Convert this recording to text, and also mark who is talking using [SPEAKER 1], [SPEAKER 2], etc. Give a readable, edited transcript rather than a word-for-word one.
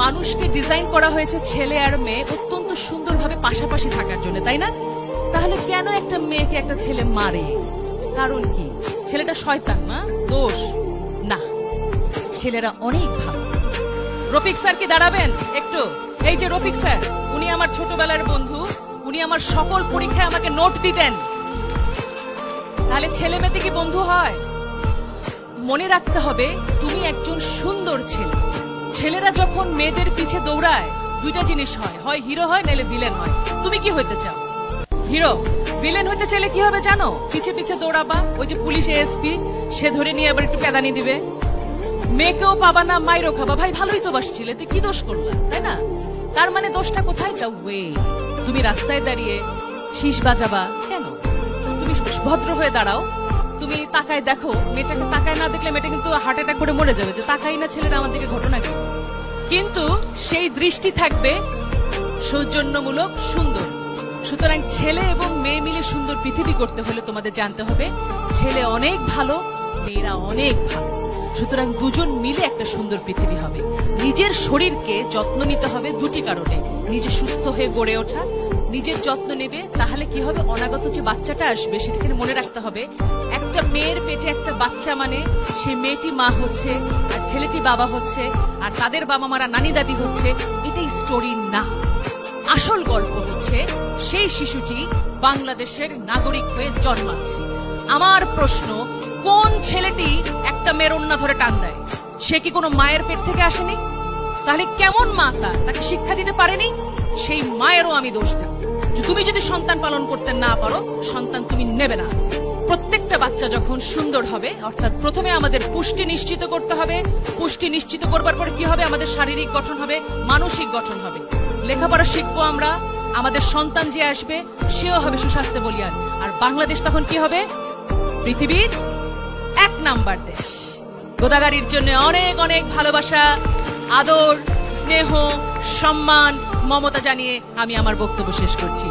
[SPEAKER 1] মানুষকে ডিজাইন করা হয়েছে ছেলে আর মেয়ে অত্যন্ত সুন্দরভাবে পাশাপাশি থাকার জন্য, তাই না? তাহলে কেন একটা মেয়েকে একটা ছেলে মারে? কারণ কি? ছেলেটা শয়তান না? দোষ না, ছেলেরা অনেক ভালো। রফিক স্যার কি দাঁড়াবেন একটু? এই যে রফিক স্যার, উনি আমার ছোটবেলার বন্ধু, উনি আমার সকল পরীক্ষায় আমাকে নোট দিতেন। তাহলে ছেলে মেয়েতে কি বন্ধু হয়? মনে রাখতে হবে তুমি একজন সুন্দর ছেলে। ছেলেরা যখন মেয়েদের পিছে দৌড়ায় দুইটা জিনিস হয়, হয় হিরো হয় নাহলে ভিলেন হয়। তুমি কি হইতে চাও? হিরো। ভিলেন হইতে চাইলে কি হবে জানো? পিছে পিছে দৌড়াবা, ওই যে পুলিশ এসপি সে ধরে নিয়ে আবার একটু পেদানি দিবে। মেয়েকেও পাবা না, মাইরও খাবা। ভাই ভালোই তো বাসছিলে, তুই কি দোষ করলা, তাই না? তার মানে দোষটা কোথায়? তুমি রাস্তায় দাঁড়িয়ে শীষ বাজাবা কেন? তুমি ভদ্র হয়ে দাঁড়াও, তুমি তাকায় দেখো, মেয়েটাকে তাকায় না দেখলে মেয়েটা কিন্তু হার্ট অ্যাটাক করে মরে যাবে, যে তাকাই না ছেলেরা আমার দিকে, ঘটনা কি? কিন্তু সেই দৃষ্টি থাকবে সৌজন্যমূলক, সুন্দর। সুতরাং ছেলে এবং মেয়ে মিলে সুন্দর পৃথিবী করতে হলে তোমাদের জানতে হবে ছেলে অনেক ভালো, মেয়েরা অনেক ভালো। সুতরাং দুজন মিলে একটা সুন্দর পৃথিবী হবে। নিজের শরীরকে যত্ন নিতে হবে দুটি কারণে। নিজে সুস্থ হয়ে গড়ে ওঠা, নিজের যত্ন নেবে, তাহলে কি হবে? অনাগত যে বাচ্চাটা আসবে সেটাকে মনে রাখতে হবে একটা মেয়ের পেটে একটা বাচ্চা মানে সেই মেয়েটি মা হচ্ছে আর ছেলেটি বাবা হচ্ছে, আর তাদের বাবা মারা নানি দাদি হচ্ছে। এটাই স্টোরি না, আসল গল্প হচ্ছে সেই শিশুটি বাংলাদেশের নাগরিক হয়ে জন্মাচ্ছে। আমার প্রশ্ন, কোন ছেলেটি একটা মেয়ের ওন্না ধরে টান দেয়? সে কি কোনো মায়ের পেট থেকে আসেনি? তাহলে কেমন মা তাকে শিক্ষা দিতে পারেনি? সেই মায়েরও আমি দোষ দেব। তুমি যদি সন্তান পালন করতে না পারো, সন্তান তুমি নেবে না। প্রত্যেকটা বাচ্চা যখন সুন্দর হবে, অর্থাৎ প্রথমে আমাদের পুষ্টি নিশ্চিত করতে হবে। পুষ্টি নিশ্চিত করবার পরে কি হবে? আমাদের শারীরিক গঠন হবে, মানসিক গঠন হবে। লেখাপড়া শিখবো আমরা, আমাদের সন্তান যে আসবে সেও হবে সুস্বাস্থ্য বলিয়ান। আর বাংলাদেশ তখন কি হবে? পৃথিবীর 1 নাম্বার দেশ। গোদাগাড়ির জন্য অনেক অনেক ভালোবাসা, আদর, স্নেহ, সম্মান, মমতা জানিয়ে আমি আমার বক্তব্য শেষ করছি।